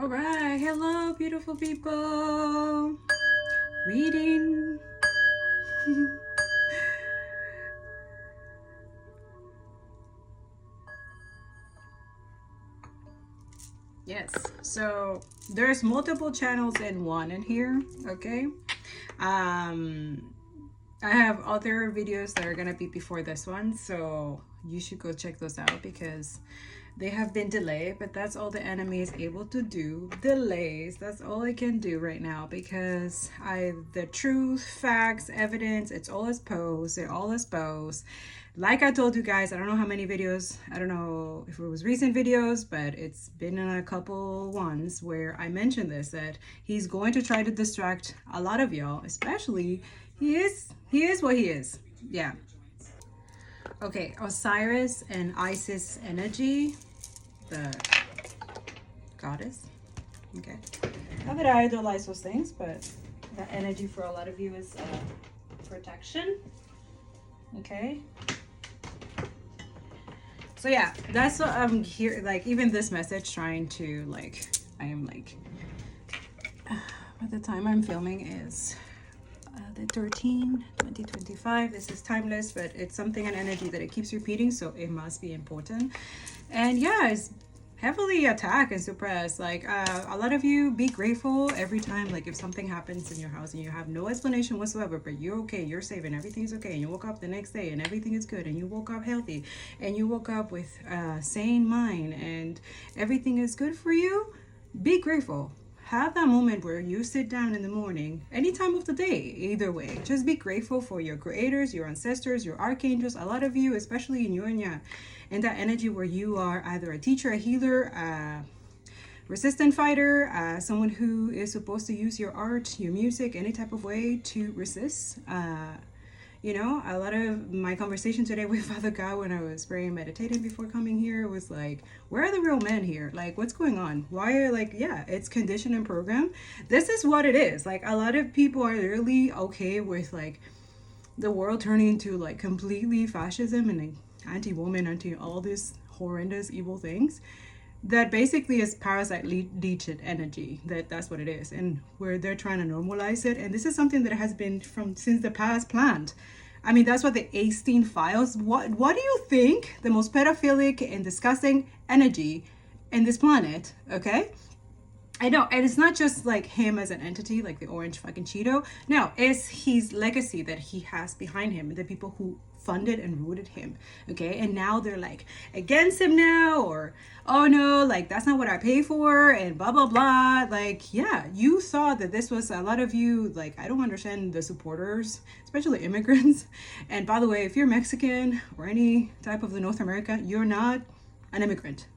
All right, hello, beautiful people. Reading. Yes, so there's multiple channels in one in here, okay? I have other videos that are gonna be before this one, so you should go check those out because they have been delayed, but that's all the enemy is able to do. Delays, that's all I can do right now because the truth, facts, evidence, it's all exposed. They're all exposed. Like I told you guys, I don't know how many videos, I don't know if it was recent videos, but it's been in a couple ones where I mentioned this, that he's going to try to distract a lot of y'all, especially he is what he is. Yeah. Okay, Osiris and Isis energy, the goddess. Okay, not that I idolize those things, but that energy for a lot of you is protection. Okay. So yeah, that's what I'm here. Like even this message, trying to like, I am like, by the time I'm filming is the 2025. This is timeless, but it's something, an energy that it keeps repeating, so it must be important. And yeah, it's heavily attack and suppress. Like a lot of you be grateful every time, like if something happens in your house and you have no explanation whatsoever, but you're okay, you're safe, and everything's okay, and you woke up the next day and everything is good, and you woke up healthy, and you woke up with a sane mind, and everything is good for you. Be grateful. Have that moment where you sit down in the morning, any time of the day, either way. Just be grateful for your creators, your ancestors, your archangels. A lot of you, especially in Yuanya, in that energy where you are either a teacher, a healer, a resistant fighter, someone who is supposed to use your art, your music, any type of way to resist. You know, a lot of my conversation today with Father God when I was praying, meditating before coming here was like, where are the real men here? Like, what's going on? Why are like, yeah, it's conditioned and programmed. This is what it is. Like, a lot of people are really okay with like the world turning into like completely fascism and like, anti-woman, anti all these horrendous evil things. That basically is parasite leeched energy. That's what it is, and where they're trying to normalize it. And this is something that has been from since the past planned. I mean, that's what the Epstein files. What do you think the most pedophilic and disgusting energy in this planet? Okay, I know, and it's not just like him as an entity, like the orange fucking Cheeto. No, it's his legacy that he has behind him, the people who funded and rooted him. Okay, and now they're like against him now, or oh no, like that's not what I pay for, and blah blah blah. Like, yeah, you saw that this was a lot of you. Like, I don't understand the supporters, especially immigrants. And by the way, if you're Mexican or any type of the North America, you're not an immigrant.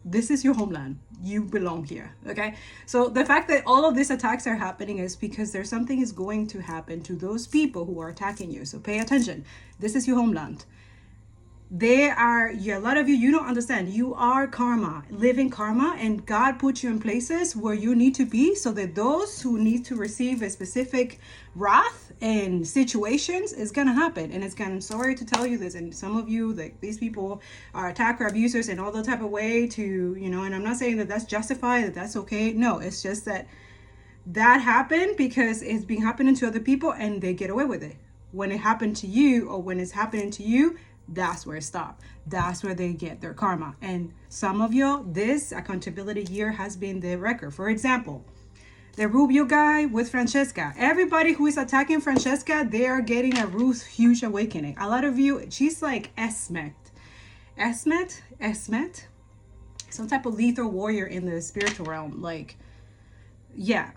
This is your homeland. You belong here. Okay, so the fact that all of these attacks are happening is because there's something is going to happen to those people who are attacking you. So pay attention. This is your homeland. They are, yeah, a lot of you don't understand. You are karma, living karma, and God put you in places where you need to be so that those who need to receive a specific wrath and situations is gonna happen. And it's I'm sorry to tell you this, and some of you, like these people are attacker, abusers, in all the type of way to, you know, and I'm not saying that that's justified, that that's okay. No, it's just that happened because it's been happening to other people and they get away with it. When it happened to you, or when it's happening to you, that's where it stopped. That's where they get their karma. And some of y'all, this accountability year has been the record. For example, the Rubio guy with Francesca. Everybody who is attacking Francesca, they are getting a huge awakening. A lot of you, she's like Esmet, some type of lethal warrior in the spiritual realm. Like, yeah.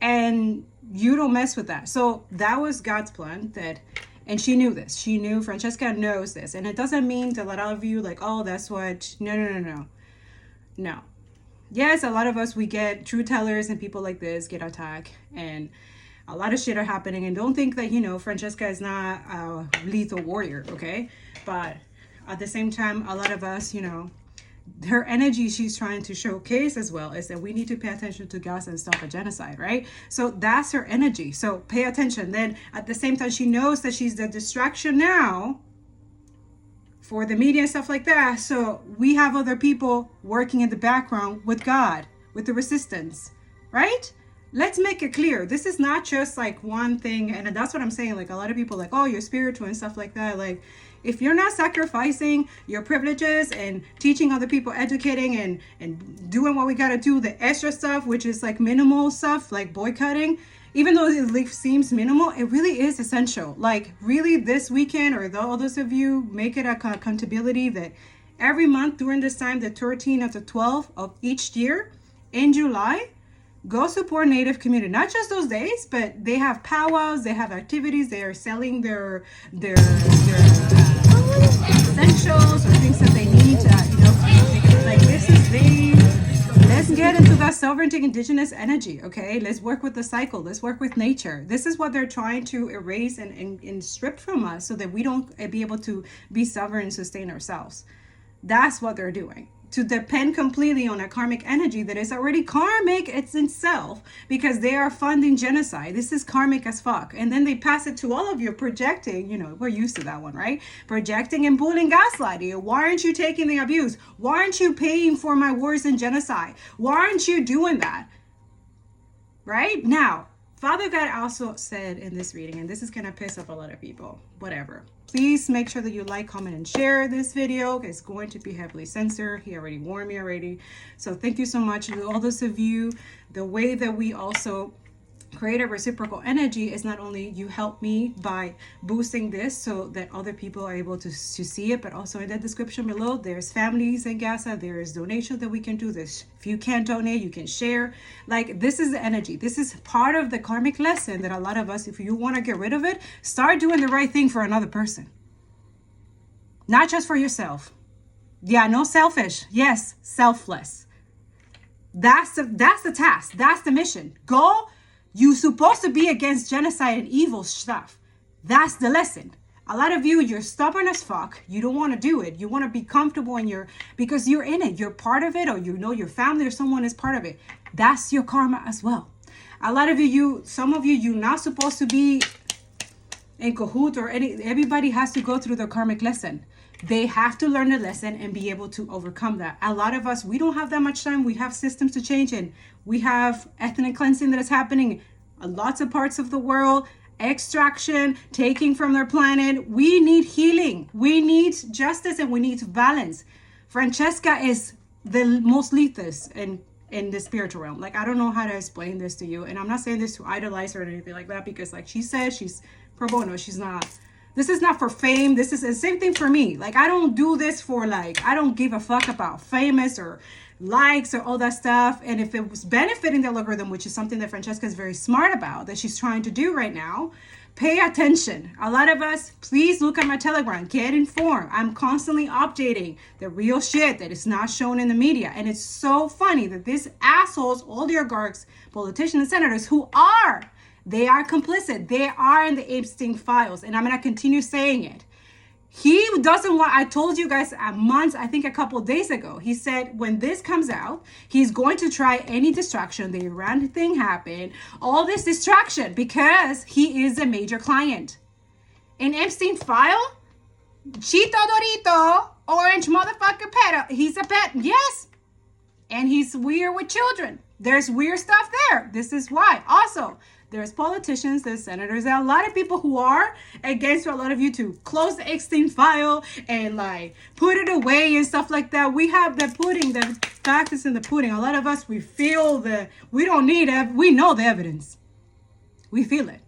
And you don't mess with that. So that was God's plan. And she knew this. She knew, Francesca knows this. And it doesn't mean to let all of you like, oh, that's what, no. Yes, a lot of us, we get truth tellers and people like this get attacked. And a lot of shit are happening. And don't think that, you know, Francesca is not a lethal warrior, okay? But at the same time, a lot of us, you know, her energy she's trying to showcase as well is that we need to pay attention to Gaza and stop a genocide, right? So that's her energy. So pay attention. Then at the same time, she knows that she's the distraction now for the media and stuff like that. So we have other people working in the background with God, with the resistance, right? Let's make it clear. This is not just like one thing. And that's what I'm saying. Like a lot of people like, oh, you're spiritual and stuff like that. Like if you're not sacrificing your privileges and teaching other people, educating and doing what we got to do, the extra stuff, which is like minimal stuff, like boycotting, even though it seems minimal, it really is essential. Like really this weekend, or all those of you, make it a accountability that every month during this time, the 13th of the 12th of each year in July, go support Native community. Not just those days, but they have powwows, they have activities, they are selling their essentials or things that they need to, like this is let's get into that sovereignty indigenous energy, okay? Let's work with the cycle. Let's work with nature. This is what they're trying to erase and strip from us so that we don't be able to be sovereign and sustain ourselves. That's what they're doing. To depend completely on a karmic energy that is already karmic it's itself, because they are funding genocide. This is karmic as fuck. And then they pass it to all of you, projecting, we're used to that one, right? Projecting and bullying, gaslighting. Why aren't you taking the abuse? Why aren't you paying for my wars and genocide? Why aren't you doing that? Right? Now, Father God also said in this reading, and this is going to piss off a lot of people, whatever. Please make sure that you like, comment, and share this video. It's going to be heavily censored. He already warned me already. So thank you so much to all those of you. The way that we also create a reciprocal energy is not only you help me by boosting this so that other people are able to see it, but also in the description below, there's families in Gaza, there's donations that we can do this. If you can't donate, you can share. Like, this is the energy. This is part of the karmic lesson that a lot of us, if you want to get rid of it, start doing the right thing for another person. Not just for yourself. Yeah, no selfish. Yes, selfless. That's the task. That's the mission. Go. You're supposed to be against genocide and evil stuff. That's the lesson. A lot of you, you're stubborn as fuck. You don't want to do it. You want to be comfortable because you're in it. You're part of it, or your family or someone is part of it. That's your karma as well. A lot of some of you, you're not supposed to be in cahoot or everybody has to go through the karmic lesson. They have to learn the lesson and be able to overcome that. A lot of us, we don't have that much time. We have systems to change, and we have ethnic cleansing that is happening in lots of parts of the world, extraction, taking from their planet. We need healing. We need justice, and we need balance. Francesca is the most lethal in the spiritual realm. Like, I don't know how to explain this to you. And I'm not saying this to idolize her or anything like that, because like she said, she's pro bono. She's not. This is not for fame. This is the same thing for me. Like, I don't do this for I don't give a fuck about famous or likes or all that stuff. And if it was benefiting the algorithm, which is something that Francesca is very smart about, that she's trying to do right now, pay attention. A lot of us, please look at my Telegram, get informed. I'm constantly updating the real shit that is not shown in the media. And it's so funny that these assholes, all the oligarchs, politicians, and senators they are complicit. They are in the Epstein files. And I'm going to continue saying it. He doesn't want, I told you guys I think a couple of days ago, he said when this comes out, he's going to try any distraction. The Iran thing happened, all this distraction, because he is a major client. In Epstein file, Chito Dorito, orange motherfucker pet. He's a pet, yes. And he's weird with children. There's weird stuff there. This is why. Also, there's politicians, there's senators, there are a lot of people who are against a lot of you to close the Epstein file and put it away and stuff like that. We have the pudding, the fact is in the pudding. A lot of us, we feel we don't need it. We know the evidence. We feel it.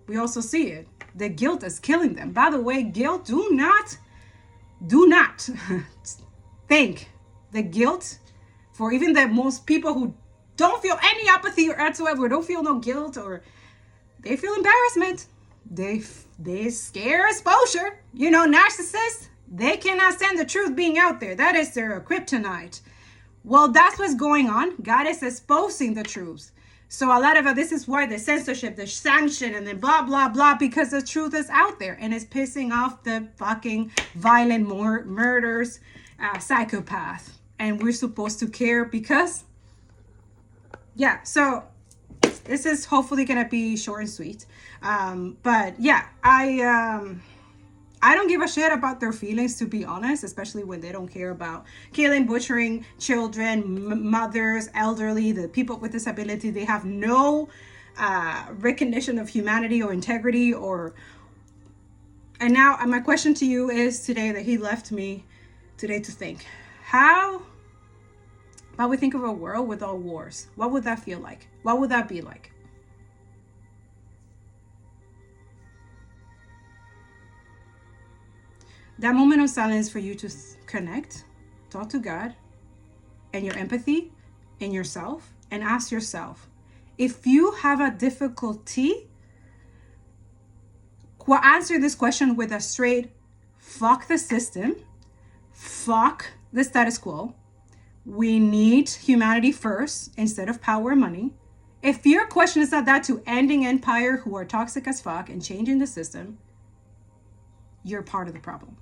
We also see it. The guilt is killing them. By the way, guilt, do not think the guilt for even the most people who don't feel any apathy or whatsoever, don't feel no guilt, or they feel embarrassment. They scare exposure. Narcissists, they cannot stand the truth being out there. That is their kryptonite. Well, that's what's going on. God is exposing the truth. So a lot of this is why the censorship, the sanction, and then blah, blah, blah, because the truth is out there and it's pissing off the fucking violent murders, psychopath. And we're supposed to care because... Yeah, so this is hopefully going to be short and sweet. But yeah, I I don't give a shit about their feelings, to be honest, especially when they don't care about killing, butchering children, mothers, elderly, the people with disability. They have no recognition of humanity or integrity or. And now my question to you is today that he left me today to think. How about we think of a world with all wars? What would that feel like? What would that be like? That moment of silence for you to connect, talk to God and your empathy in yourself, and ask yourself, if you have a difficulty, answer this question with a straight, fuck the system, fuck the status quo. We need humanity first instead of power and money. If your question is not that to ending empire who are toxic as fuck and changing the system, you're part of the problem.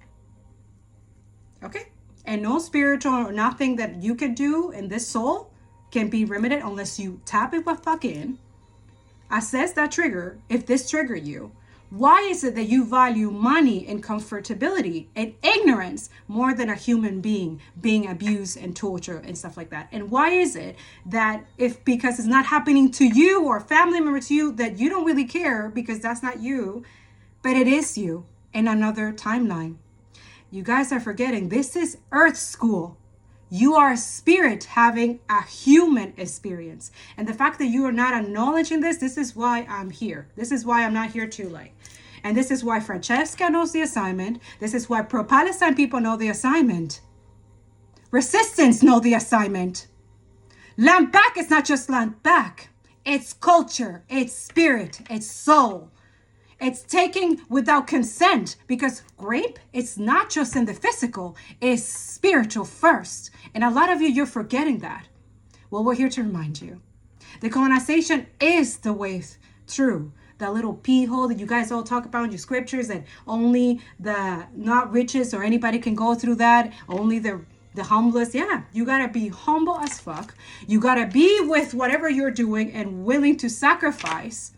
Okay? And no spiritual or nothing that you can do in this soul can be remedied unless you tap it with fuck in, assess that trigger. If this triggered you, why is it that you value money and comfortability and ignorance more than a human being being abused and tortured and stuff like that? And why is it that because it's not happening to you or a family member to you, that you don't really care because that's not you, but it is you in another timeline? You guys are forgetting this is Earth school. You are a spirit having a human experience. And the fact that you are not acknowledging this is why I'm here. This is why I'm not here too late. And this is why Francesca knows the assignment. This is why pro-Palestine people know the assignment. Resistance know the assignment. Landback is not just Landback. It's culture, it's spirit, it's soul. It's taking without consent, because rape, it's not just in the physical, it's spiritual first. And a lot of you're forgetting that. Well, we're here to remind you. The colonization is the way through. That little pee hole that you guys all talk about in your scriptures, that only the not riches or anybody can go through that, only the humblest. Yeah, you gotta be humble as fuck. You gotta be with whatever you're doing and willing to sacrifice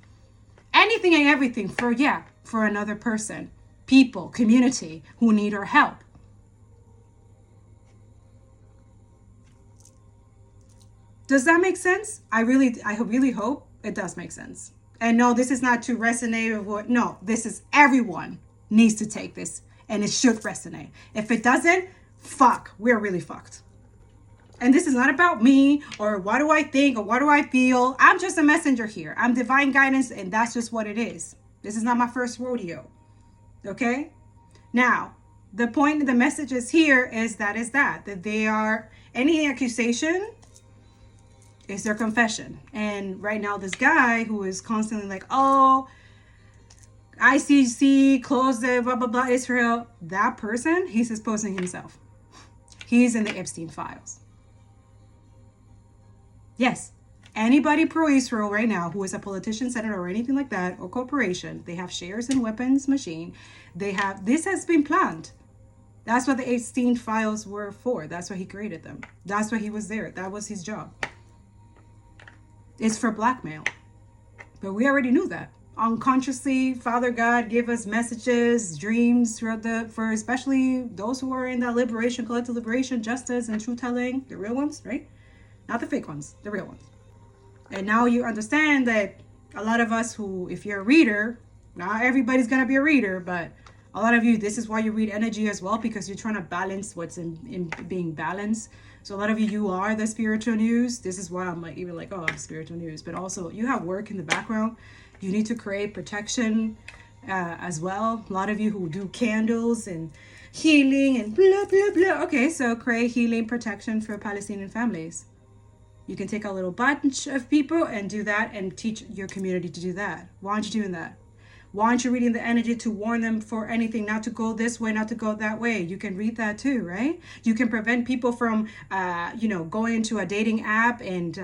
anything and everything for another person, people, community who need our help. Does that make sense? I really hope it does make sense. And no, this is not to resonate with what, no, this is everyone needs to take this and it should resonate. If it doesn't, fuck, we're really fucked. And this is not about me or what do I think or what do I feel. I'm just a messenger here. I'm divine guidance and that's just what it is. This is not my first rodeo. Okay? Now, the point of the message is here is that they are, any accusation is their confession. And right now this guy who is constantly like, oh, ICC, close the blah, blah, blah, Israel. That person, he's exposing himself. He's in the Epstein files. Yes, anybody pro-Israel right now who is a politician, senator, or anything like that, or corporation, they have shares in weapons machine. This has been planned. That's what the Epstein files were for. That's why he created them. That's why he was there. That was his job. It's for blackmail. But we already knew that. Unconsciously, Father God gave us messages, dreams for especially those who are in that liberation, collective liberation, justice, and truth telling, the real ones, right? Not the fake ones, the real ones. And now you understand that a lot of us who, if you're a reader, not everybody's going to be a reader, but a lot of you, this is why you read energy as well, because you're trying to balance what's in being balanced. So a lot of you are the spiritual news. This is why I'm even like, oh, I'm spiritual news. But also you have work in the background. You need to create protection as well. A lot of you who do candles and healing and blah, blah, blah. Okay, so create healing protection for Palestinian families. You can take a little bunch of people and do that and teach your community to do that. Why aren't you doing that? Why aren't you reading the energy to warn them for anything, not to go this way, not to go that way? You can read that too, right? You can prevent people from, going into a dating app and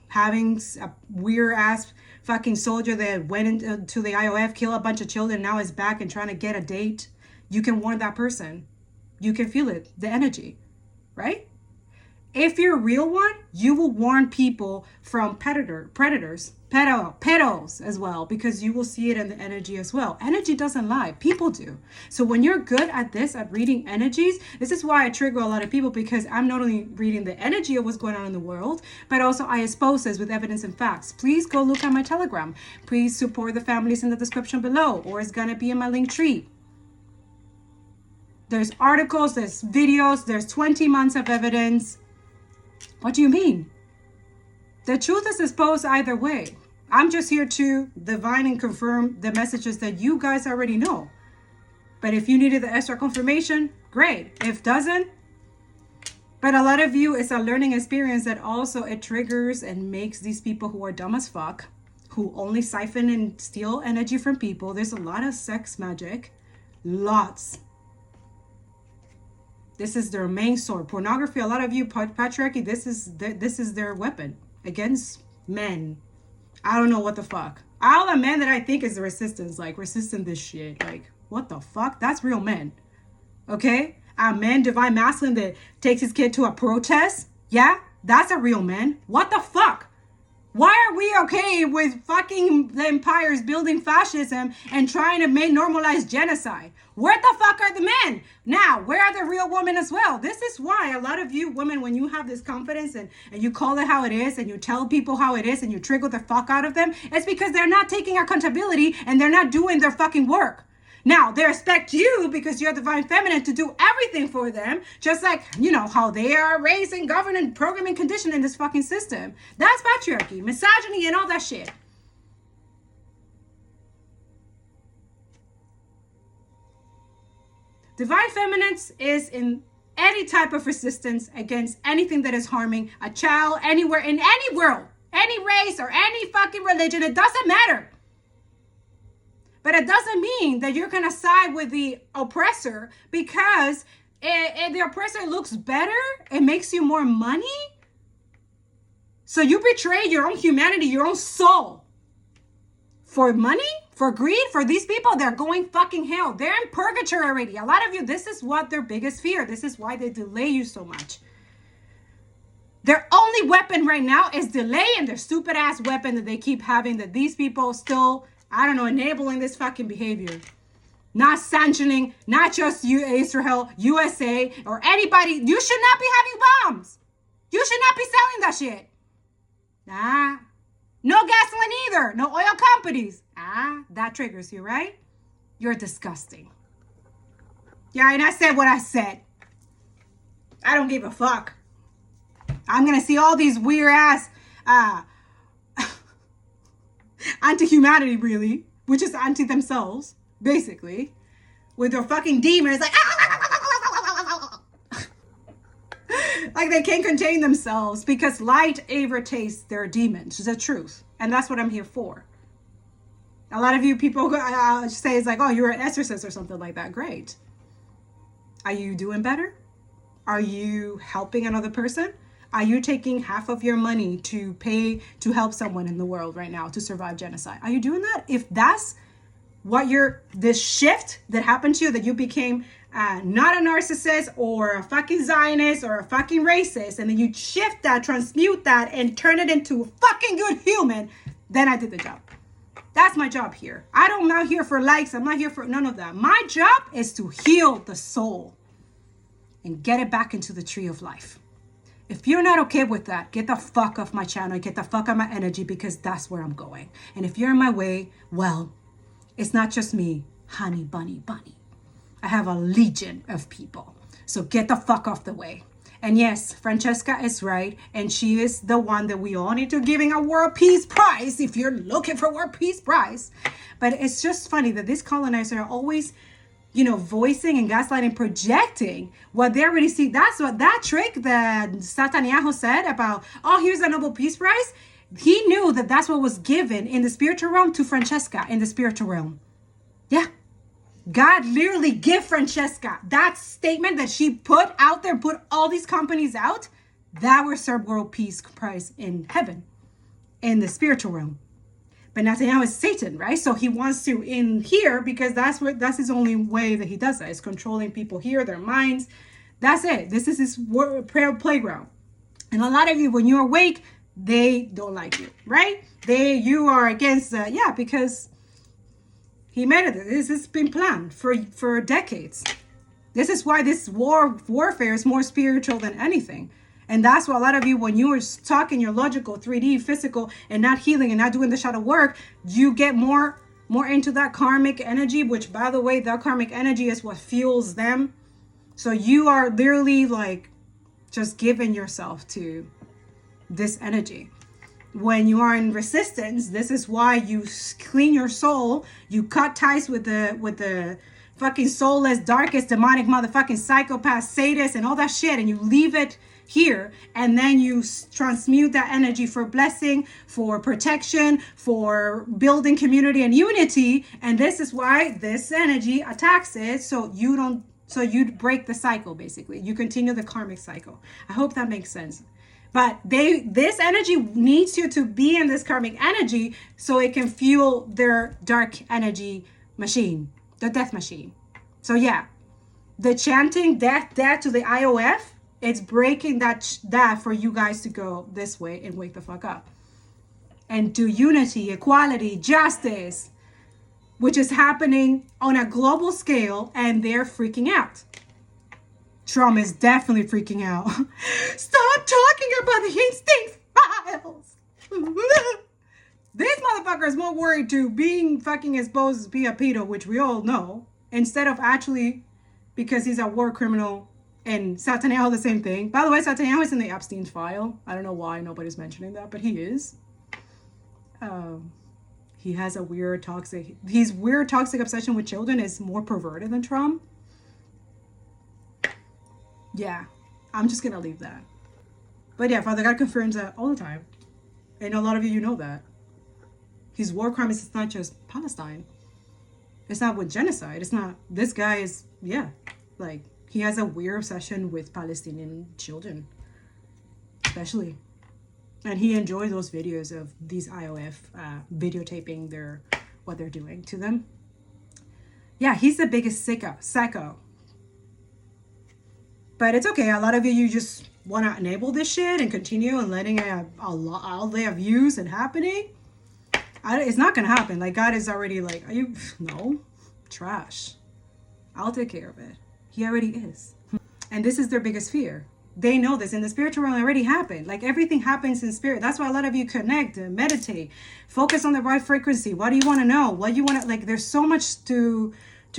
having a weird ass fucking soldier that went into the IOF, kill a bunch of children, now is back and trying to get a date. You can warn that person. You can feel it, the energy, right? If you're a real one, you will warn people from predators. petals as well, because you will see it in the energy as well. Energy doesn't lie, people do. So when you're good at this, at reading energies, this is why I trigger a lot of people, because I'm not only reading the energy of what's going on in the world, but also I expose this with evidence and facts. Please go look at my Telegram. Please support the families in the description below, or it's gonna be in my link tree. There's articles, there's videos, there's 20 months of evidence. What do you mean? The truth is exposed either way. I'm just here to divine and confirm the messages that you guys already know. But if you needed the extra confirmation, great. If doesn't, but a lot of you, it's a learning experience that also it triggers and makes these people who are dumb as fuck, who only siphon and steal energy from people. There's a lot of sex magic, lots. This is their main sword. Pornography, a lot of you, patriarchy, this is their weapon against men. I don't know what the fuck. All the men that I think is the resistance, like resisting this shit. Like, what the fuck? That's real men. Okay? A man, divine masculine, that takes his kid to a protest. Yeah? That's a real man. What the fuck? Why are we okay with fucking the empires building fascism and trying to normalize genocide? Where the fuck are the men? Now, where are the real women as well? This is why a lot of you women, when you have this confidence and you call it how it is and you tell people how it is and you trigger the fuck out of them, it's because they're not taking accountability and they're not doing their fucking work. Now, they expect you, because you're divine feminine, to do everything for them, just like, you know, how they are raised and governed and programmed and conditioned in this fucking system. That's patriarchy, misogyny, and all that shit. Divine feminine is in any type of resistance against anything that is harming a child anywhere in any world, any race or any fucking religion. It doesn't matter. But it doesn't mean that you're going to side with the oppressor because the oppressor looks better. It makes you more money. So you betray your own humanity, your own soul. For money, for greed, for these people, they're going fucking hell. They're in purgatory already. A lot of you, this is what their biggest fear. This is why they delay you so much. Their only weapon right now is delay, and their stupid ass weapon that they keep having, that these people still, I don't know, enabling this fucking behavior. Not sanctioning, not just Israel, USA, or anybody. You should not be having bombs. You should not be selling that shit. Nah. No gasoline either. No oil companies. That triggers you, right? You're disgusting. Yeah, and I said what I said. I don't give a fuck. I'm going to see all these weird ass anti-humanity, really, which is anti themselves, basically, with their fucking demons, like they can't contain themselves because light irritates their demons. It's the truth, and that's what I'm here for. A lot of you people say it's like, oh, you're an exorcist or something like that. Great. Are you doing better? Are you helping another person? Are you taking half of your money to pay to help someone in the world right now to survive genocide? Are you doing that? If that's what this shift that happened to you, that you became not a narcissist or a fucking Zionist or a fucking racist, and then you shift that, transmute that, and turn it into a fucking good human, then I did the job. That's my job here. I'm not here for likes. I'm not here for none of that. My job is to heal the soul and get it back into the tree of life. If you're not okay with that, get the fuck off my channel, get the fuck out of my energy, because that's where I'm going. And if you're in my way, well, it's not just me, honey bunny. I have a legion of people. So get the fuck off the way. And yes, Francesca is right. And she is the one that we all need to giving a World Peace Prize if you're looking for World Peace Prize. But it's just funny that these colonizers are always, you know, voicing and gaslighting, projecting what they already see. That's what that trick that Netanyahu said about, oh, here's a Nobel Peace Prize. He knew that that's what was given in the spiritual realm to Francesca in the spiritual realm. Yeah. God literally gave Francesca that statement that she put out there, put all these companies out, that were served World Peace Prize in heaven, in the spiritual realm. But Netanyahu is Satan, right? So he wants to in here, because that's his only way that he does that, is controlling people here, their minds. That's it. This is his prayer playground. And a lot of you, when you're awake, they don't like you, right? You are against, yeah, because he made it. This has been planned for decades. This is why this warfare is more spiritual than anything. And that's why a lot of you, when you are talking your logical, 3D, physical, and not healing and not doing the shadow work, you get more into that karmic energy, which, by the way, that karmic energy is what fuels them. So you are literally like just giving yourself to this energy. When you are in resistance, this is why you clean your soul. You cut ties with the fucking soulless, darkest, demonic motherfucking psychopath, sadist, and all that shit, and you leave it here, and then you transmute that energy for blessing, for protection, for building community and unity. And this is why this energy attacks it, so you break the cycle. Basically, you continue the karmic cycle. I hope that makes sense. But this energy needs you to be in this karmic energy so it can fuel their dark energy machine, the death machine. So yeah, the chanting death to the IOF, it's breaking that for you guys to go this way and wake the fuck up. And do unity, equality, justice, which is happening on a global scale, and they're freaking out. Trump is definitely freaking out. Stop talking about the instinct files. This motherfucker is more worried to being fucking exposed as be a pedo, which we all know, instead of actually, because he's a war criminal, and Netanyahu the same thing. By the way, Netanyahu is in the Epstein file. I don't know why nobody's mentioning that, but he is. He has a weird toxic obsession with children is more perverted than Trump. Yeah, I'm just gonna leave that. But yeah, Father God confirms that all the time. And a lot of you know that. His war crimes is not just Palestine. It's not with genocide. It's not, this guy is, yeah, like, he has a weird obsession with Palestinian children. Especially. And he enjoys those videos of these IOF videotaping what they're doing to them. Yeah, he's the biggest psycho. But it's okay. A lot of you just want to enable this shit and continue and letting all their views and happening. It's not going to happen. Like, God is already like, no, trash. I'll take care of it. He already is. And this is their biggest fear. They know this. In the spiritual realm, it already happened. Like, everything happens in spirit. That's why a lot of you connect and meditate. Focus on the right frequency. What do you want to know? What you want to, like, there's so much to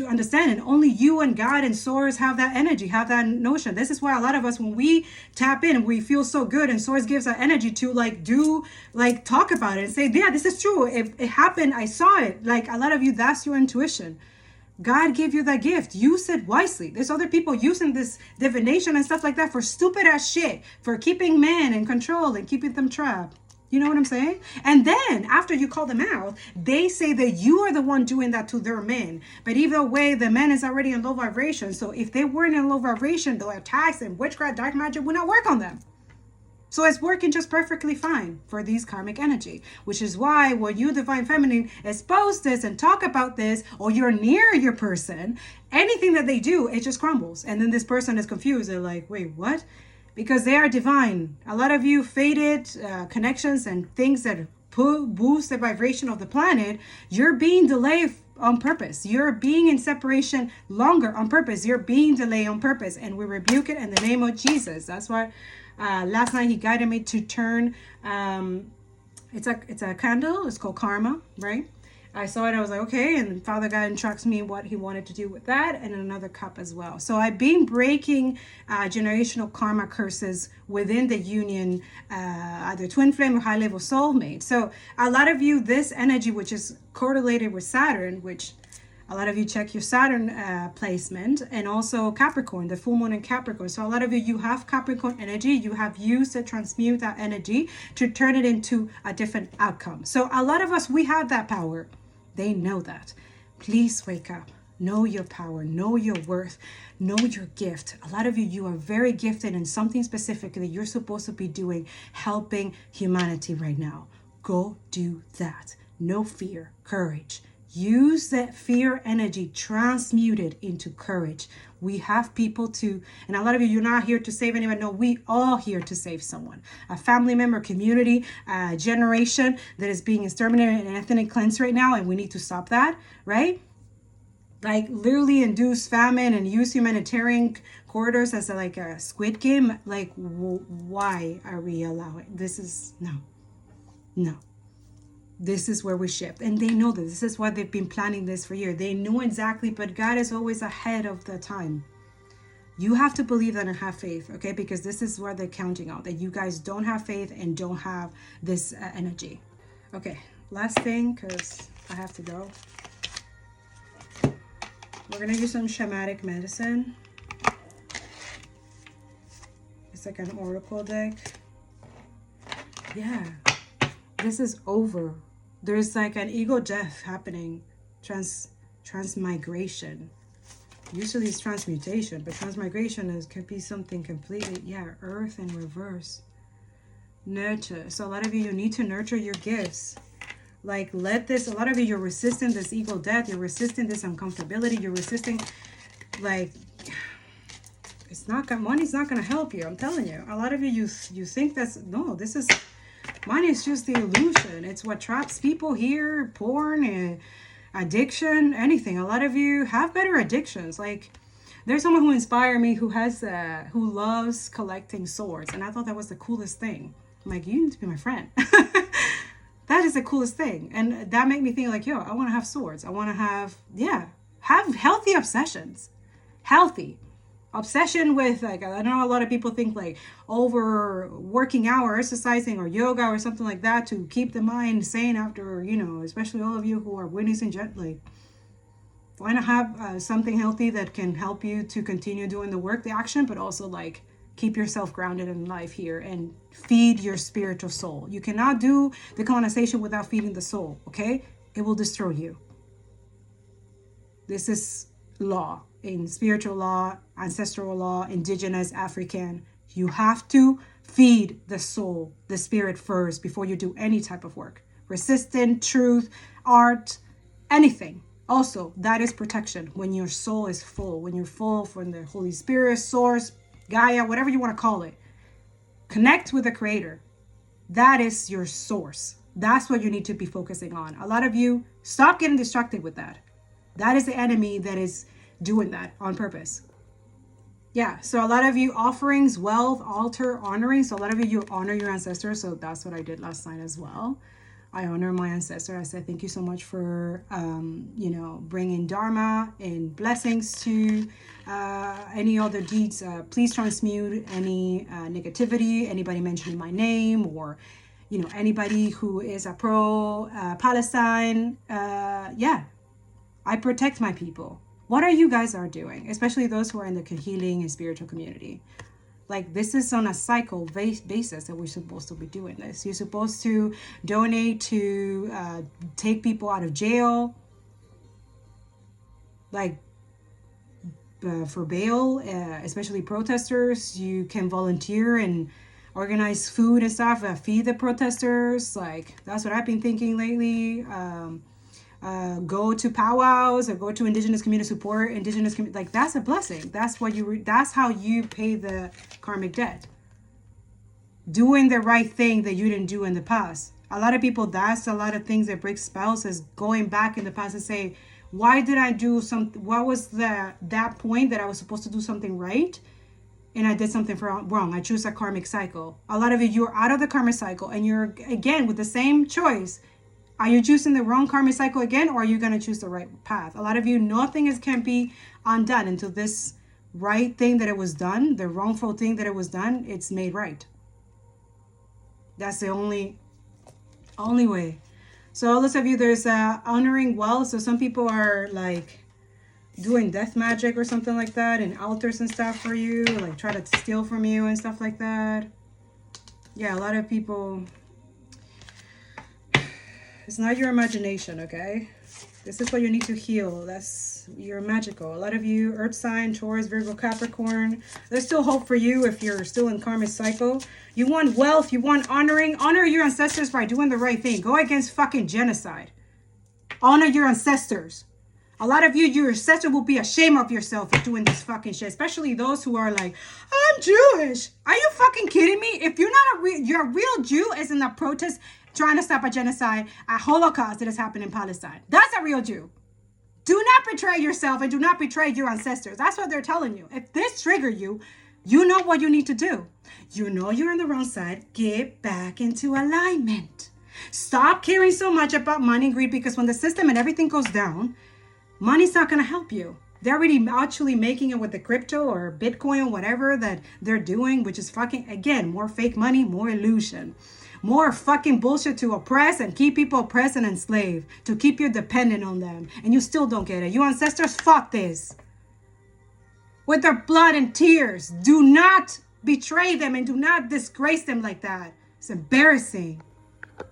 understand, and only you and God and Source have that energy, have that notion. This is why a lot of us, when we tap in, we feel so good, and Source gives that energy to talk about it and say, yeah, this is true. It happened. I saw it. Like, a lot of you, that's your intuition. God gave you that gift. Use it wisely. There's other people using this divination and stuff like that for stupid ass shit, for keeping men in control and keeping them trapped. You know what I'm saying? And then after you call them out, they say that you are the one doing that to their men. But either way, the man is already in low vibration. So if they weren't in low vibration, the attacks and witchcraft, dark magic would not work on them. So it's working just perfectly fine for these karmic energy, which is why when you divine feminine expose this and talk about this, or you're near your person, anything that they do, it just crumbles. And then this person is confused. They're like, wait, what? Because they are divine. A lot of you faded connections and things that boost the vibration of the planet, you're being delayed on purpose. You're being in separation longer on purpose. You're being delayed on purpose. And we rebuke it in the name of Jesus. That's why last night he guided me to turn, it's a candle. It's called Karma, right? I saw it, I was like, okay, and Father God instructs me what he wanted to do with that, and another cup as well. So I've been breaking generational karma curses within the union, either twin flame or high level soulmate. So a lot of you, this energy, which is correlated with Saturn, which a lot of you check your Saturn placement, and also Capricorn, the full moon in Capricorn. So a lot of you have Capricorn energy. You have used to transmute that energy to turn it into a different outcome. So a lot of us, we have that power. They know that. Please wake up. Know your power. Know your worth. Know your gift. A lot of you are very gifted in something specific that you're supposed to be doing, helping humanity right now. Go do that. No fear, courage. Use that fear energy, transmute it into courage. We have people to, and a lot of you, you're not here to save anyone. No, we all here to save someone. A family member, community, a generation that is being exterminated and ethnic cleansed right now, and we need to stop that, right? Like literally induce famine and use humanitarian corridors as like a Squid Game. Like, why are we allowing this? Is no. This is where we shift. And they know this. This is why they've been planning this for years. They know exactly, but God is always ahead of the time. You have to believe that and have faith, okay? Because this is where they're counting out, that you guys don't have faith and don't have this energy. Okay, last thing, because I have to go. We're going to use some shamanic medicine. It's like an oracle deck. Yeah, this is over. There's like an ego death happening. Transmigration. Usually it's transmutation, but transmigration could be something completely, yeah, earth in reverse. Nurture. So a lot of you need to nurture your gifts. Like let this, a lot of you, you're resisting this ego death. You're resisting this uncomfortability. You're resisting, like, it's not, money's not going to help you. I'm telling you. A lot of you think that's, no, this is, money is just the illusion. It's what traps people here. Porn, addiction, anything. A lot of you have better addictions. Like there's someone who inspired me who has, who loves collecting swords. And I thought that was the coolest thing. I'm like, you need to be my friend. That is the coolest thing. And that made me think like, yo, I want to have swords. I want to have, yeah, have healthy obsessions. Healthy. Obsession with, like, I know a lot of people think like over working out or exercising or yoga or something like that to keep the mind sane after, you know, especially all of you who are witnessing like, why not have something healthy that can help you to continue doing the work, the action, but also like keep yourself grounded in life here and feed your spiritual soul. You cannot do the colonization without feeding the soul, okay? It will destroy you. This is law. In spiritual law, ancestral law, indigenous, African, you have to feed the soul, the spirit first before you do any type of work. Resistance, truth, art, anything. Also, that is protection when your soul is full, when you're full from the Holy Spirit, Source, Gaia, whatever you want to call it. Connect with the Creator. That is your source. That's what you need to be focusing on. A lot of you, stop getting distracted with that. That is the enemy that is doing that on purpose. Yeah, so a lot of you offerings, wealth, altar, honoring. So a lot of you honor your ancestors. So that's what I did last night as well. I honor my ancestor. I said, thank you so much for, bringing Dharma and blessings to any other deeds. Please transmute any negativity, anybody mentioning my name or, anybody who is a pro Palestine. Yeah, I protect my people. What are you guys doing? Especially those who are in the healing and spiritual community. Like this is on a cycle basis that we're supposed to be doing this. You're supposed to donate to take people out of jail. Like for bail, especially protesters. You can volunteer and organize food and stuff. Feed the protesters. Like that's what I've been thinking lately. Go to powwows or go to indigenous community support, like that's a blessing. That's what that's how you pay the karmic debt. Doing the right thing that you didn't do in the past. A lot of people, that's a lot of things that break spells, is going back in the past and say, why did I do something? What was that point that I was supposed to do something right? And I did something wrong. I choose a karmic cycle. A lot of you, you're out of the karmic cycle and you're again with the same choice. Are you choosing the wrong karmic cycle again, or are you going to choose the right path? A lot of you, nothing can be undone until this right thing that it was done, the wrongful thing that it was done, it's made right. That's the only way. So all those of you, there's honoring wealth. So some people are like doing death magic or something like that, and altars and stuff for you, like try to steal from you and stuff like that. Yeah, a lot of people. It's not your imagination, okay? This is what you need to heal. You're magical. A lot of you, Earth sign, Taurus, Virgo, Capricorn. There's still hope for you if you're still in karmic cycle. You want wealth. You want honoring. Honor your ancestors by doing the right thing. Go against fucking genocide. Honor your ancestors. A lot of you, your ancestors will be ashamed of yourself for doing this fucking shit. Especially those who are like, I'm Jewish. Are you fucking kidding me? If you're not you're a real Jew is in a protest trying to stop a genocide, a Holocaust that has happened in Palestine. That's a real Jew. Do not betray yourself and do not betray your ancestors. That's what they're telling you. If this triggers you, you know what you need to do. You know you're on the wrong side. Get back into alignment. Stop caring so much about money and greed, because when the system and everything goes down, money's not going to help you. They're already actually making it with the crypto or Bitcoin or whatever that they're doing, which is fucking, again, more fake money, more illusion. More fucking bullshit to oppress and keep people oppressed and enslaved, to keep you dependent on them. And you still don't get it. Your ancestors fought this with their blood and tears. Do not betray them and do not disgrace them like that. It's embarrassing.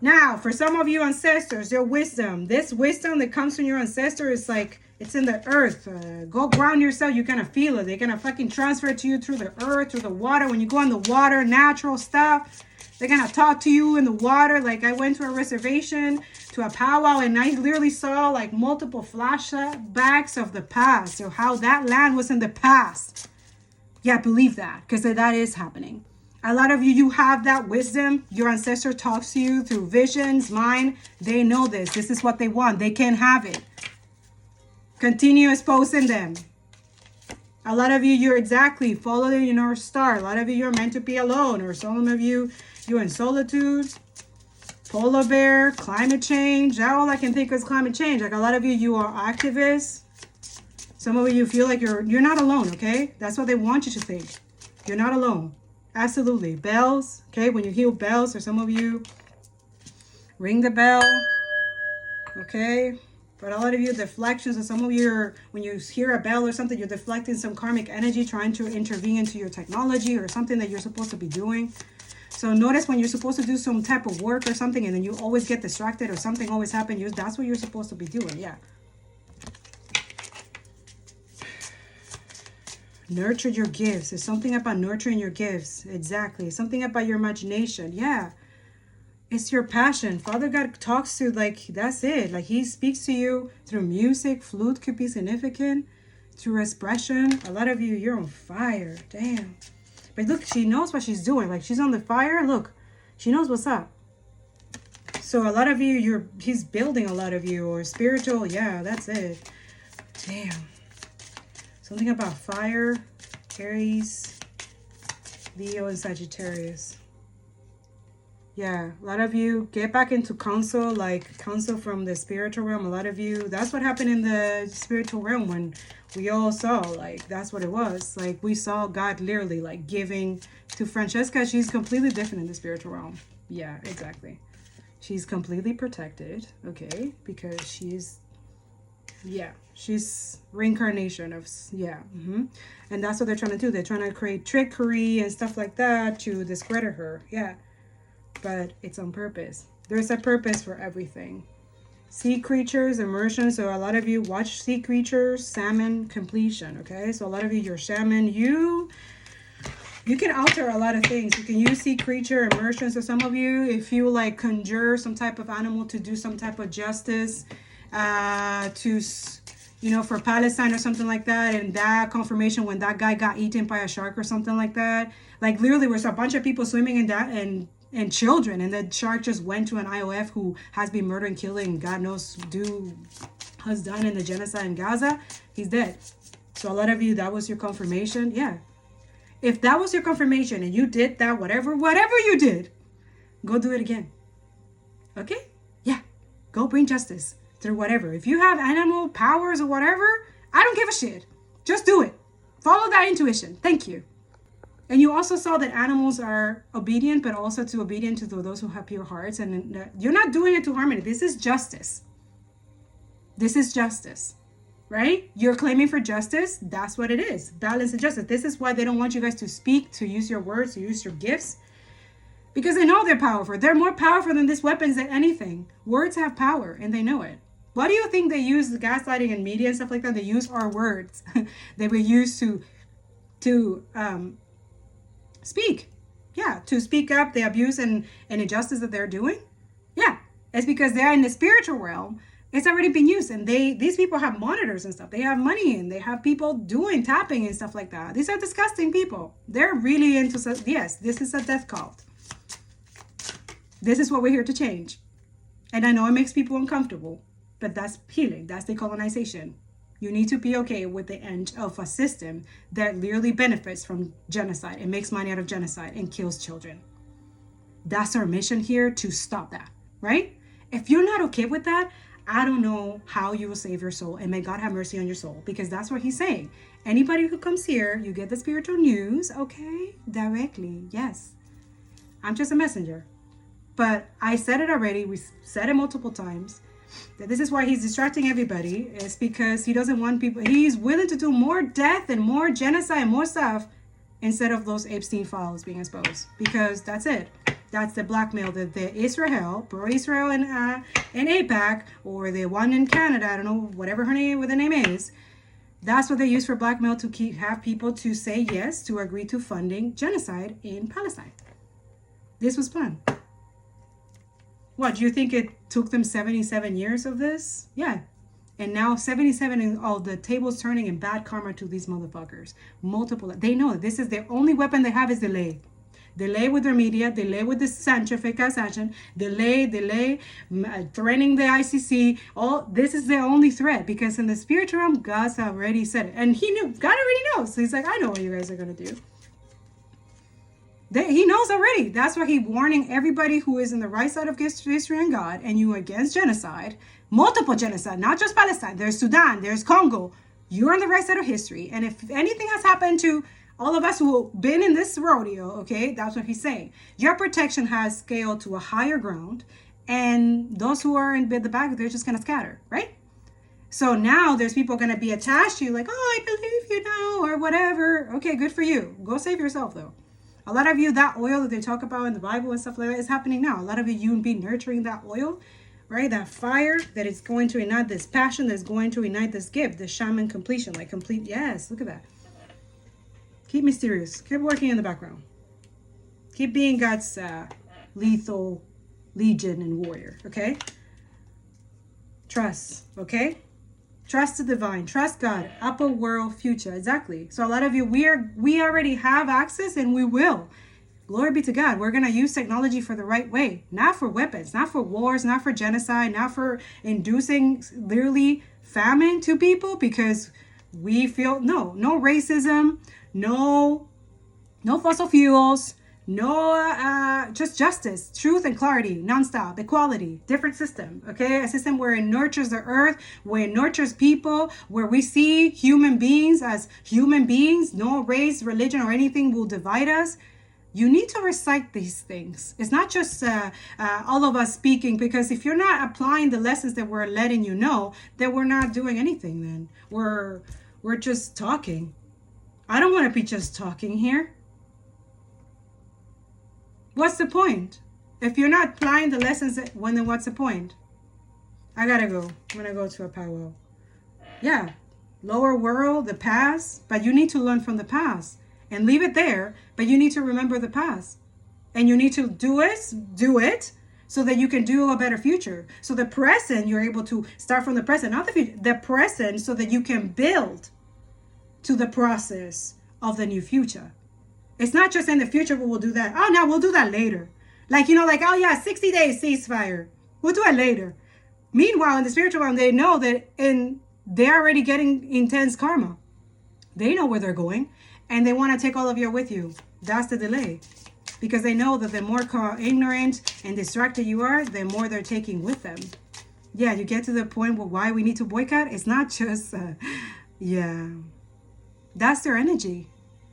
Now, for some of you ancestors, your wisdom, this wisdom that comes from your ancestor is like, it's in the earth. Go ground yourself. You're going to feel it. They're going to fucking transfer it to you through the earth, through the water. When you go in the water, natural stuff. They're going to talk to you in the water. Like I went to a reservation, to a powwow, and I literally saw like multiple flashbacks of the past, or how that land was in the past. Yeah, believe that, because that is happening. A lot of you, you have that wisdom. Your ancestor talks to you through visions, mind. They know this. This is what they want. They can have it. Continue exposing them. A lot of you, you're exactly following your North Star. A lot of you, you're meant to be alone. Or some of you, you're in solitude, polar bear, climate change. That all I can think is climate change. Like a lot of you, you are activists. Some of you feel like you're not alone, okay? That's what they want you to think. You're not alone. Absolutely. Bells, okay? When you hear bells, or some of you, ring the bell, okay? But a lot of you, deflections, or some of you, when you hear a bell or something, you're deflecting some karmic energy, trying to intervene into your technology or something that you're supposed to be doing. So notice when you're supposed to do some type of work or something, and then you always get distracted or something always happens, that's what you're supposed to be doing. Yeah. Nurture your gifts. It's something about nurturing your gifts. Exactly. Something about your imagination. Yeah. It's your passion. Father God talks to, like, that's it. Like, he speaks to you through music. Flute could be significant. Through expression. A lot of you, you're on fire. Damn. But look, she knows what she's doing. Like, she's on the fire. Look, she knows what's up. So a lot of you, he's building a lot of you, or spiritual. Yeah, that's it. Damn. Something about fire, Aries, Leo, and Sagittarius. Yeah, a lot of you get back into counsel, like counsel from the spiritual realm. A lot of you, that's what happened in the spiritual realm when we all saw, like, that's what it was. Like, we saw God literally, like, giving to Francesca. She's completely different in the spiritual realm. Yeah, exactly. She's completely protected, okay, because she's, yeah, she's reincarnation of, yeah. And that's what they're trying to do. They're trying to create trickery and stuff like that to discredit her. Yeah. But it's on purpose. There's a purpose for everything. Sea creatures, immersion. So a lot of you watch sea creatures, salmon, completion. Okay. So a lot of you, you're shaman. You can alter a lot of things. You can use sea creature, immersion. So some of you, if you like conjure some type of animal to do some type of justice, to, you know, for Palestine or something like that, and that confirmation when that guy got eaten by a shark or something like that, like literally there's a bunch of people swimming in that, and children, and the shark just went to an IOF who has been murdering, killing, God knows has done in the genocide in Gaza. He's dead. So a lot of you, that was your confirmation. Yeah, if that was your confirmation and you did that, whatever you did, go do it again. Okay? Yeah, go bring justice through whatever. If you have animal powers or whatever, I don't give a shit. Just do it. Follow that intuition. Thank you. And you also saw that animals are obedient, but also to obedient to those who have pure hearts. And you're not doing it to harmony. This is justice. This is justice, right? You're claiming for justice. That's what it is. Balance and justice. This is why they don't want you guys to speak, to use your words, to use your gifts. Because they know they're powerful. They're more powerful than these weapons than anything. Words have power, and they know it. Why do you think they use the gaslighting and media and stuff like that? They use our words. They were used to speak. Yeah, to speak up the abuse and injustice that they're doing. Yeah, it's because they're in the spiritual realm. It's already been used, and these people have monitors and stuff. They have money, and they have people doing tapping and stuff like that. These are disgusting people. They're really into, yes, this is a death cult. This is what we're here to change. And I know it makes people uncomfortable, but that's healing. That's decolonization. You need to be okay with the end of a system that literally benefits from genocide and makes money out of genocide and kills children. That's our mission here, to stop that, right? If you're not okay with that, I don't know how you will save your soul, and may God have mercy on your soul, because that's what he's saying. Anybody who comes here, you get the spiritual news, okay, directly. Yes, I'm just a messenger. But I said it already. We said it multiple times, that this is why he's distracting everybody. It's because he doesn't want people. He's willing to do more death and more genocide and more stuff instead of those Epstein files being exposed, because that's it. That's the blackmail that the Israel, pro-Israel in APAC, or the one in Canada, I don't know, whatever her name, what the name is, that's what they use for blackmail, to have people to say yes, to agree to funding genocide in Palestine. This was planned. What, do you think it took them 77 years of this? Yeah. And now 77 and all the tables turning and bad karma to these motherfuckers. Multiple. They know this is their only weapon they have, is delay. Delay with their media, delay with the scientific assassin, delay, threatening the ICC. All this is their only threat, because in the spiritual realm, God's already said it. And he knew, God already knows. So he's like, I know what you guys are going to do. He knows already. That's why he's warning everybody who is in the right side of history and God, and you against genocide, multiple genocide, not just Palestine. There's Sudan, there's Congo. You're on the right side of history. And if anything has happened to all of us who have been in this rodeo, okay, that's what he's saying. Your protection has scaled to a higher ground, and those who are in the back, they're just going to scatter, right? So now there's people going to be attached to you like, oh, I believe you now, or whatever. Okay, good for you. Go save yourself, though. A lot of you, that oil that they talk about in the Bible and stuff like that is happening now. A lot of you be nurturing that oil, right? That fire that is going to ignite this passion, that's going to ignite this gift, the shaman completion, like complete. Yes, look at that. Keep mysterious. Keep working in the background. Keep being God's lethal legion and warrior, okay? Trust, okay? Trust the divine. Trust God. Upper world future. Exactly. So a lot of you, we already have access, and we will. Glory be to God. We're going to use technology for the right way. Not for weapons. Not for wars. Not for genocide. Not for inducing literally famine to people, because we feel no racism. No fossil fuels, just justice, truth and clarity, nonstop, equality, different system, okay? A system where it nurtures the earth, where it nurtures people, where we see human beings as human beings, no race, religion, or anything will divide us. You need to recite these things. It's not just all of us speaking, because if you're not applying the lessons that we're letting you know, then we're not doing anything then. We're just talking. I don't want to be just talking here. What's the point? If you're not applying the lessons, then what's the point? I gotta go. I'm gonna go to a powwow. Yeah, lower world, the past, but you need to learn from the past and leave it there. But you need to remember the past, and you need to do it so that you can do a better future. So the present, you're able to start from the present, not the future. The present, so that you can build to the process of the new future. It's not just in the future we will do that. Oh, no, we'll do that later. Like, oh yeah, 60 days ceasefire. We'll do it later. Meanwhile, in the spiritual realm, they know that they're already getting intense karma. They know where they're going, and they want to take all of you with you. That's the delay. Because they know that the more ignorant and distracted you are, the more they're taking with them. Yeah, you get to the point where why we need to boycott. It's not just, that's their energy.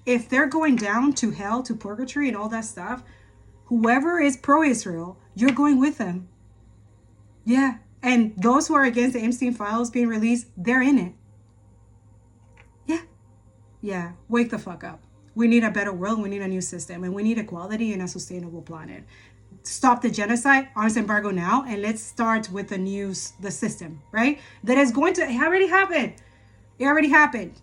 If they're going down to hell, to purgatory and all that stuff, whoever is pro-Israel, you're going with them. Yeah. And those who are against the Epstein files being released, they're in it. Yeah. Yeah. Wake the fuck up. We need a better world. We need a new system. And we need equality and a sustainable planet. Stop the genocide, arms embargo now, and let's start with the system, right? That is going to, it already happened. It already happened.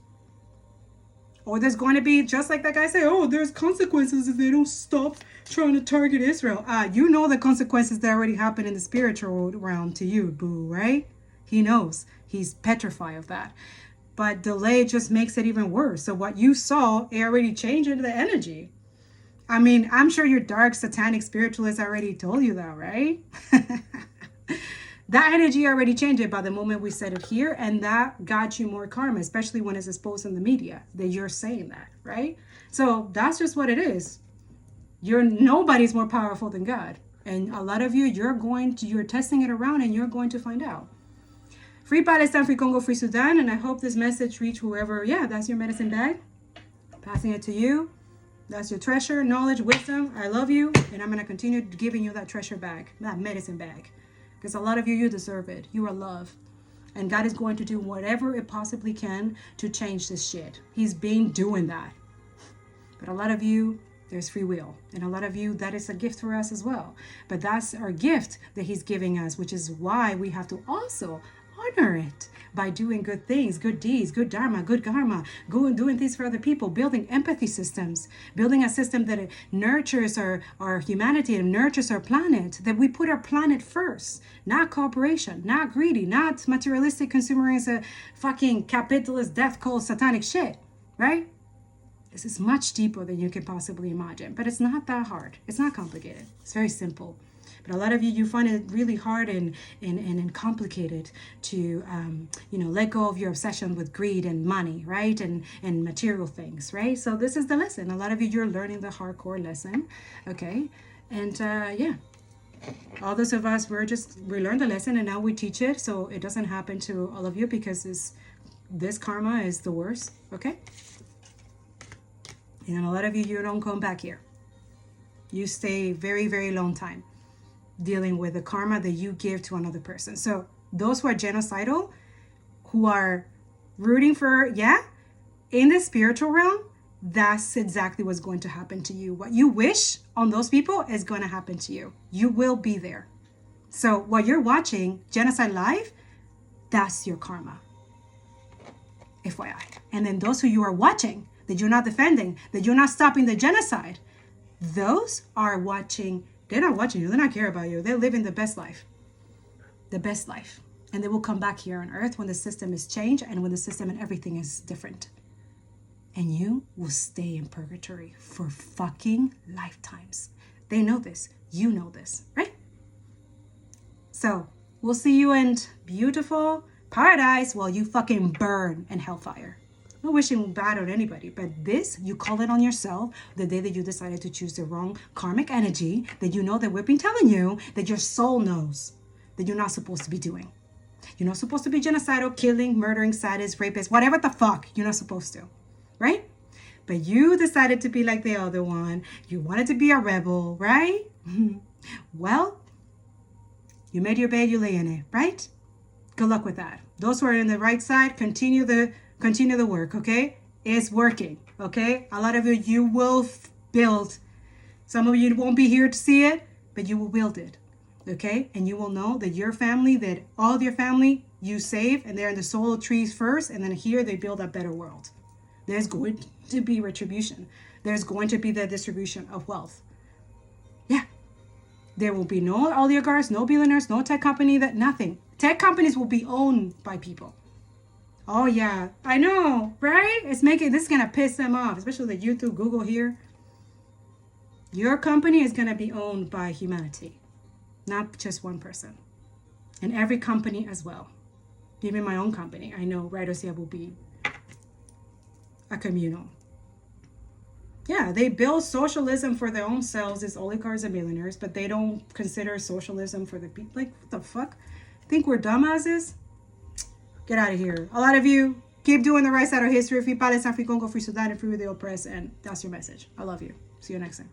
Or there's going to be, just like that guy said, oh, there's consequences if they don't stop trying to target Israel. You know the consequences that already happened in the spiritual realm to you, boo, right? He knows. He's petrified of that. But delay just makes it even worse. So what you saw, it already changed into the energy. I mean, I'm sure your dark satanic spiritualist already told you that, right? That energy already changed it by the moment we said it here, and that got you more karma, especially when it's exposed in the media that you're saying that, right? So that's just what it is. Nobody's more powerful than God. And a lot of you, you're testing it around and you're going to find out. Free Palestine, free Congo, free Sudan. And I hope this message reach whoever, that's your medicine bag. Passing it to you. That's your treasure, knowledge, wisdom. I love you. And I'm going to continue giving you that treasure bag, that medicine bag. Because a lot of you deserve it. You are love. And God is going to do whatever it possibly can to change this shit. He's been doing that. But a lot of you, there's free will. And a lot of you, that is a gift for us as well. But that's our gift that he's giving us, which is why we have to also honor it by doing good things, good deeds, good dharma, good karma, doing things for other people, building empathy systems, building a system that nurtures our humanity and nurtures our planet, that we put our planet first, not cooperation, not greedy, not materialistic consumerism, fucking capitalist death cult satanic shit, right? This is much deeper than you can possibly imagine, but it's not that hard. It's not complicated. It's very simple. But a lot of you find it really hard and complicated to, let go of your obsession with greed and money, right? And material things, right? So this is the lesson. A lot of you, you're learning the hardcore lesson, okay? And all those of us, we learned the lesson and now we teach it. So it doesn't happen to all of you because this karma is the worst, okay? And a lot of you, you don't come back here. You stay very, very long time dealing with the karma that you give to another person. So those who are genocidal, who are rooting for, in the spiritual realm, that's exactly what's going to happen to you. What you wish on those people is going to happen to you. You will be there. So what you're watching, Genocide Live, that's your karma. FYI. And then those who you are watching, that you're not defending, that you're not stopping the genocide, those are watching. They're not watching you. They don't care about you. They're living the best life. The best life. And they will come back here on earth when the system is changed and when the system and everything is different. And you will stay in purgatory for fucking lifetimes. They know this. You know this, right? So we'll see you in beautiful paradise while you fucking burn in hellfire. Not wishing bad on anybody, but this, you call it on yourself the day that you decided to choose the wrong karmic energy that you know that we've been telling you that your soul knows that you're not supposed to be doing. You're not supposed to be genocidal, killing, murdering, sadist, rapist, whatever the fuck. You're not supposed to, right? But you decided to be like the other one. You wanted to be a rebel, right? Well, you made your bed, you lay in it, right? Good luck with that. Those who are in the right side, continue the work, okay? It's working, okay? A lot of you will build. Some of you won't be here to see it, but you will build it, okay? And you will know that your family, that all of your family you save, and they're in the soul trees first, and then here they build a better world. There's going to be retribution. There's going to be the distribution of wealth. Yeah. There will be no oligarchs, no billionaires, no tech company, nothing. Tech companies will be owned by people. Oh yeah, I know, right? This is gonna piss them off, especially the YouTube, Google here. Your company is gonna be owned by humanity, not just one person. And every company as well. Even my own company, I know 𝓂𝆃Nurture will be a communal. Yeah, they build socialism for their own selves as oligarchs and millionaires, but they don't consider socialism for the people. Like, what the fuck? Think we're dumbasses? Get out of here. A lot of you, keep doing the right side of history. Free Palestine, free Congo, free Sudan, and free the oppressed. And that's your message. I love you. See you next time.